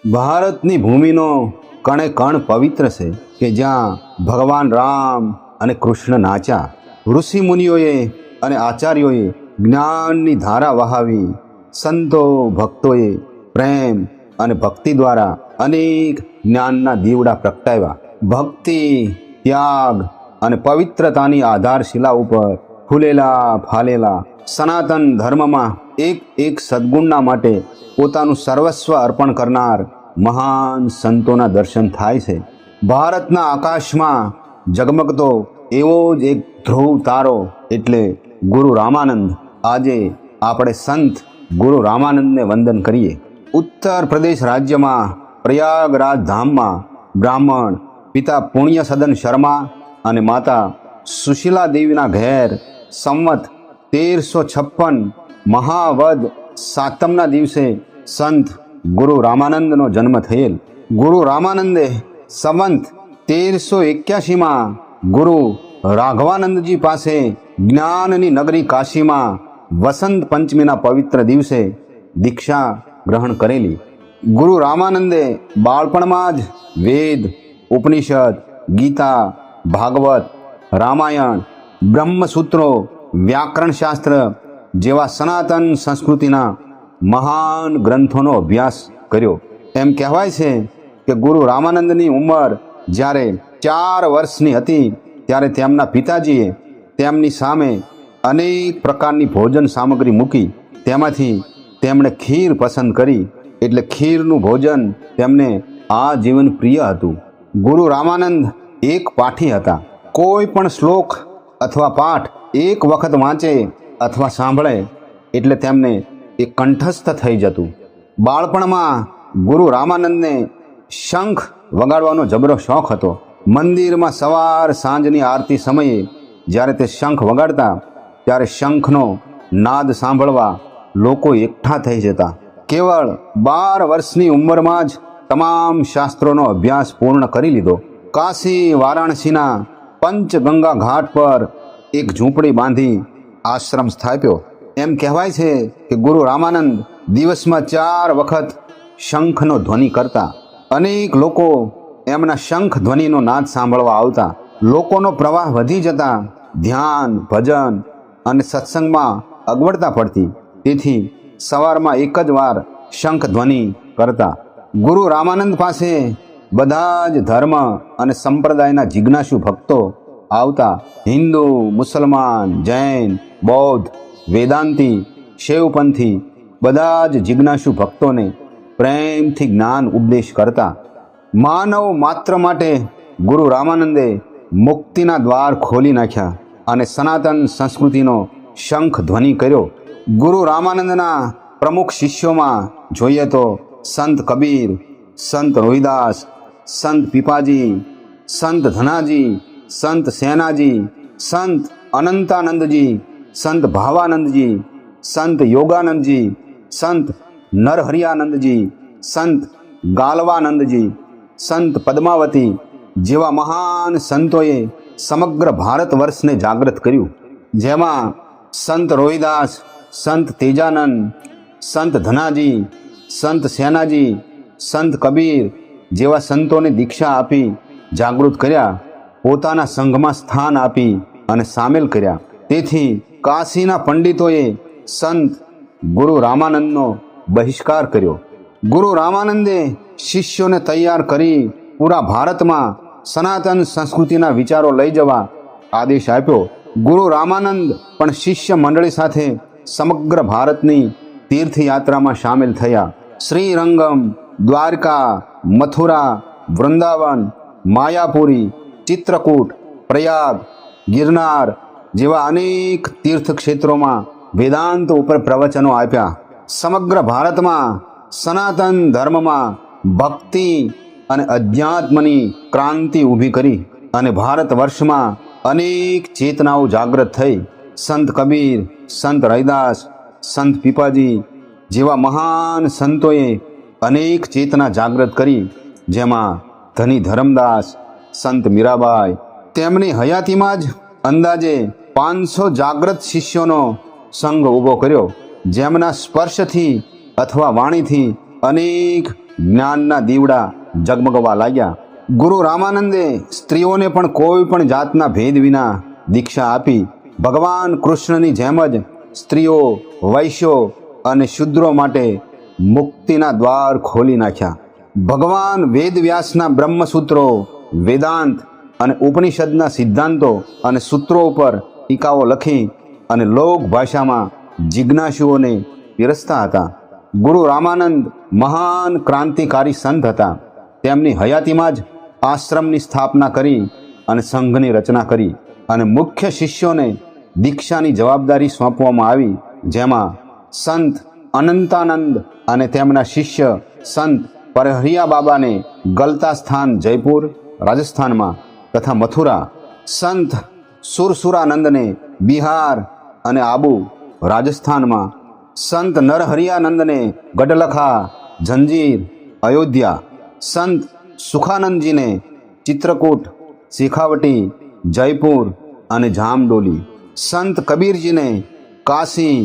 ભારતની ભૂમિનો કણે કણ પવિત્ર છે કે જ્યાં ભગવાન રામ અને કૃષ્ણ નાચ્યા. ઋષિ મુનિઓએ અને આચાર્યોએ જ્ઞાનની ધારા વહાવી. સંતો ભક્તોએ પ્રેમ અને ભક્તિ દ્વારા અનેક જ્ઞાનના દીવડા પ્રગટાવ્યા. ભક્તિ, ત્યાગ અને પવિત્રતાની આધારશિલા ઉપર ફૂલેલા ફાલેલા સનાતન ધર્મમાં એક સદ્ગુણના માટે પોતાનું સર્વસ્વ અર્પણ કરનાર મહાન સંતોના દર્શન થાય છે. ભારતના આકાશમાં ઝગમગતો એવો જ એક ધ્રુવ તારો એટલે ગુરુ રામાનંદ. આજે આપણે સંત ગુરુ રામાનંદને વંદન કરીએ. ઉત્તર પ્રદેશ રાજ્યમાં પ્રયાગરાજ ધામમાં બ્રાહ્મણ પિતા પુણ્ય સદન શર્મા અને માતા સુશીલા દેવીના ઘેર સંવત 1356 મહાવદ સાતમના દિવસે સંત ગુરુ રામાનંદનો જન્મ થયેલ. ગુરુ રામાનંદે સંવત 1381માં ગુરુ રાઘવાનંદજી પાસે જ્ઞાનની નગરી કાશીમાં વસંત પંચમીના પવિત્ર દિવસે દીક્ષા ગ્રહણ કરેલી. ગુરુ રામાનંદે બાળપણમાં જ વેદ, ઉપનિષદ, ગીતા, ભાગવત, રામાયણ, બ્રહ્મસૂત્રો, વ્યાકરણશાસ્ત્ર જેવા સનાતન સંસ્કૃતિના મહાન ગ્રંથોનો અભ્યાસ કર્યો. એમ કહેવાય છે કે ગુરુ રામાનંદની ઉંમર જ્યારે 4 વર્ષની હતી ત્યારે તેમના પિતાજીએ તેમની સામે અનેક પ્રકારની ભોજન સામગ્રી મૂકી. તેમાંથી તેમણે ખીર પસંદ કરી એટલે ખીરનું ભોજન તેમને આજીવન પ્રિય હતું. ગુરુ રામાનંદ એક પાઠી હતા. કોઈ પણ શ્લોક અથવા પાઠ એક વખત વાંચે અથવા સાંભળે એટલે તેમને એ કંઠસ્થ થઈ જતું. બાળપણમાં ગુરુ રામાનંદને શંખ વગાડવાનો જબરો શોખ હતો. મંદિરમાં સવાર સાંજની આરતી સમયે જ્યારે તે શંખ વગાડતા ત્યારે શંખનો નાદ સાંભળવા લોકો એકઠા થઈ જતા. કેવળ 12 વર્ષની ઉંમરમાં જ તમામ શાસ્ત્રોનો અભ્યાસ પૂર્ણ કરી લીધો. કાશી વારાણસીના પંચગંગા ઘાટ પર એક ઝૂંપડી બાંધી આશ્રમ સ્થાપ્યો. એમ કહેવાય છે કે ગુરુ રામાનંદ દિવસમાં 4 વખત શંખનો ધ્વનિ કરતા. અનેક લોકો એમના શંખ ધ્વનિનો નાદ સાંભળવા આવતા. લોકોનો પ્રવાહ વધી જતા ધ્યાન, ભજન અને સત્સંગમાં અગવડતા પડતી. તેથી સવારમાં એક જ વાર શંખ ધ્વનિ કરતા. ગુરુ રામાનંદ પાસે બધા જ ધર્મ અને સંપ્રદાયના જિજ્ઞાસુ ભક્તો આવતા. હિન્દુ, મુસલમાન, જૈન, બૌદ્ધ, વેદાંતી, શૈવપંથી બધા જ જિજ્ઞાસુ ભક્તોને પ્રેમથી જ્ઞાન ઉપદેશ કરતા. માનવ માત્ર માટે ગુરુ રામાનંદે મુક્તિના દ્વાર ખોલી નાખ્યા અને સનાતન સંસ્કૃતિનો શંખ ધ્વનિ કર્યો. ગુરુ રામાનંદના પ્રમુખ શિષ્યોમાં જોઈએ તો સંત કબીર, સંત રોહિદાસ, સંત પીપાજી, સંત ધનાજી, સંત સેનાજી, સંત અનંતાનંદજી, સંત ભાવાનંદજી, સંત યોગાનંદજી, સંત નરહરિયાનંદજી, સંત ગાલવાનંદજી, સંત પદ્માવતી જેવા મહાન સંતોએ સમગ્ર ભારત વર્ષને જાગૃત કર્યું. જેમાં સંત રોહિદાસ, સંત તેજાનંદ, સંત ધનાજી, સંત સેનાજી, સંત કબીર જેવા સંતોને દીક્ષા આપી જાગૃત કર્યા. પોતાના સંઘમાં સ્થાન આપી અને સામેલ કર્યા. તેથી કાશીના પંડિતોએ સંત ગુરુ રામાનંદનો બહિષ્કાર કર્યો. ગુરુ રામાનંદે શિષ્યોને તૈયાર કરી પૂરા ભારતમાં સનાતન સંસ્કૃતિના વિચારો લઈ જવા આદેશ આપ્યો. ગુરુ રામાનંદ પણ શિષ્ય મંડળી સાથે સમગ્ર ભારતની તીર્થયાત્રામાં સામેલ થયા. શ્રીરંગમ, દ્વારકા, મથુરા, વૃંદાવન, માયાપુરી, ચિત્રકૂટ, પ્રયાગ, ગિરનાર જેવા અનેક તીર્થક્ષેત્રોમાં વેદાંત ઉપર પ્રવચનો આપ્યા. સમગ્ર ભારતમાં સનાતન ધર્મમાં ભક્તિ અને અધ્યાત્મની ક્રાંતિ ઊભી કરી અને ભારત વર્ષમાં અનેક ચેતનાઓ જાગૃત થઈ. સંત કબીર, સંત રૈદાસ, સંત પીપાજી જેવા મહાન સંતોએ અનેક ચેતના જાગૃત કરી. જેમાં ધની ધરમદાસ, સંત મીરાબાઈ તેમની હયાતીમાં જ અંદાજે 500 જાગૃત શિષ્યોનો સંઘ ઊભો કર્યો. જેમના સ્પર્શથી અથવા વાણીથી અનેક જ્ઞાનના દીવડા ઝગમગવા લાગ્યા. ગુરુ રામાનંદે સ્ત્રીઓને પણ કોઈ પણ જાતના ભેદ વિના દીક્ષા આપી. ભગવાન કૃષ્ણની જેમ જ સ્ત્રીઓ, વૈશ્યો અને શૂદ્રો માટે મુક્તિના દ્વાર ખોલી નાખ્યા. ભગવાન વેદવ્યાસના બ્રહ્મસૂત્રો, વેદાંત અને ઉપનિષદના સિદ્ધાંતો અને સૂત્રો ઉપર ટીકાઓ લખી અને લોક ભાષામાં જિજ્ઞાસુઓને પીરસતા હતા. ગુરુ રામાનંદ મહાન ક્રાંતિકારી સંત હતા. તેમની હયાતીમાં જ આશ્રમની સ્થાપના કરી અને સંઘની રચના કરી અને મુખ્ય શિષ્યોને દીક્ષાની જવાબદારી સોંપવામાં આવી, જેમાં સંત અનંતાનંદ અને તેમના શિષ્ય સંત પરહરિયા બાબાને ગલતા સ્થાન જયપુર રાજસ્થાનમાં તથા મથુરા, સંત સુરસુરાનંદને બિહાર અને આબુ રાજસ્થાનમાં, સંત નરહરિયાનંદને ગઢલખા, જંજીર, અયોધ્યા, સંત સુખાનંદજીને ચિત્રકૂટ, શેખાવટી, જયપુર અને જામડોલી, સંત કબીરજીને કાશી,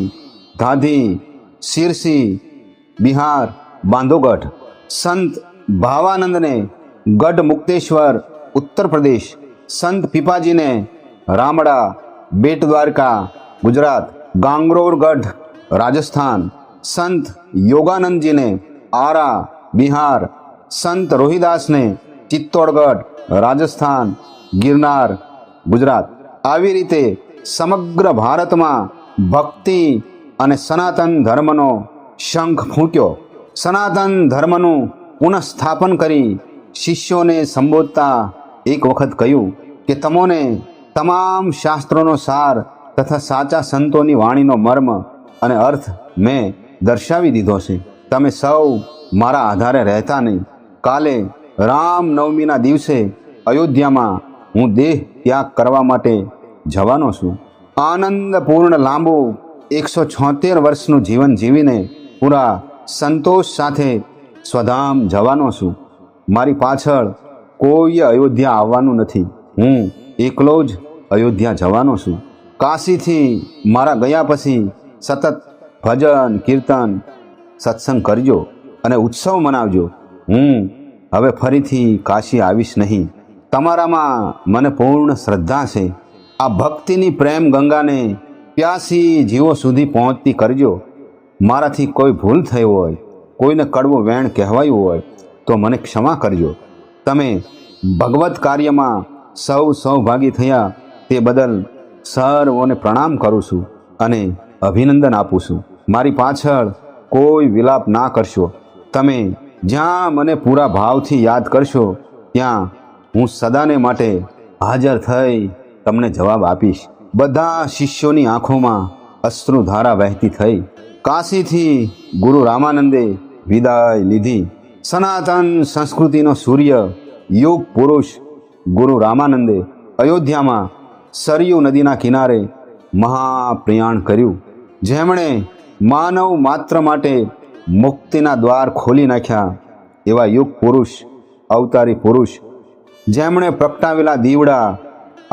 ધાધી, સિરસી, બિહાર, બાંધોગઢ, સંત ભાવાનંદને ગઢ મુક્તેશ્વર, ઉત્તર પ્રદેશ, સંત પીપાજીને રામડા, બેટ દ્વારકા, ગુજરાત, ગાંગરોરગઢ, રાજસ્થાન, સંત યોગાનંદજીને આરા, બિહાર, સંત રોહિદાસને ચિત્તોડગઢ, રાજસ્થાન, ગિરનાર, ગુજરાત. આવી રીતે સમગ્ર ભારતમાં ભક્તિ અને સનાતન ધર્મનો શંખ ફૂંક્યો. સનાતન ધર્મનું પુનઃસ્થાપન કરી શિષ્યોને સંબોધતા એક વખત કહ્યું કે તમોને તમામ શાસ્ત્રોનો સાર તથા સાચા સંતોની વાણીનો મર્મ અને અર્થ મેં દર્શાવી દીધો છે. તમે સૌ મારા આધારે રહેતા નહીં. કાલે રામનવમીના દિવસે અયોધ્યામાં હું દેહ ત્યાગ કરવા માટે જવાનો છું. આનંદપૂર્ણ લાંબુ 176 વર્ષનું જીવન જીવીને પૂરા સંતોષ સાથે સ્વધામ જવાનો છું. મારી પાછળ કોઈ અયોધ્યા આવવાનું નથી. હું એકલો જ અયોધ્યા જવાનો છું. કાશીથી મારા ગયા પછી સતત ભજન, કીર્તન, સત્સંગ કરજો અને ઉત્સવ મનાવજો. હું હવે ફરીથી કાશી આવીશ નહીં. તમારામાં મને પૂર્ણ શ્રદ્ધા છે. આ ભક્તિની પ્રેમ ગંગાને પ્યાસી જીવો સુધી પહોંચતી કરજો. મારાથી કોઈ ભૂલ થઈ હોય, કોઈને કડવું વેણ કહેવાયું હોય તો મને ક્ષમા કરજો. તમે ભગવત કાર્યમાં સૌ સૌભાગી થયા તે બદલ સર્વોને પ્રણામ કરું છું અને અભિનંદન આપું છું. મારી પાછળ કોઈ વિલાપ ના કરશો. તમે જ્યાં મને પૂરા ભાવથી યાદ કરશો ત્યાં હું સદાને માટે હાજર થઈ તમને જવાબ આપીશ. બધા શિષ્યોની આંખોમાં અશ્રુધારા વહેતી થઈ. કાશીથી ગુરુ રામાનંદે વિદાય લીધી. સનાતન સંસ્કૃતિનો સૂર્ય, યુગ પુરુષ ગુરુ રામાનંદે અયોધ્યામાં સરયુ નદીના કિનારે મહાપ્રયાણ કર્યું. જેમણે માનવ માત્ર માટે મુક્તિના દ્વાર ખોલી નાખ્યા એવા યુગ પુરુષ, અવતારી પુરુષ, જેમણે પ્રગટાવેલા દીવડા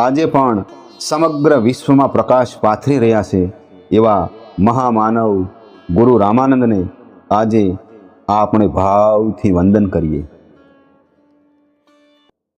આજે પણ સમગ્ર વિશ્વમાં પ્રકાશ પાથરી રહ્યા છે એવા મહામાનવ ગુરુ રામાનંદને આજે આપણે ભાવથી વંદન કરીએ.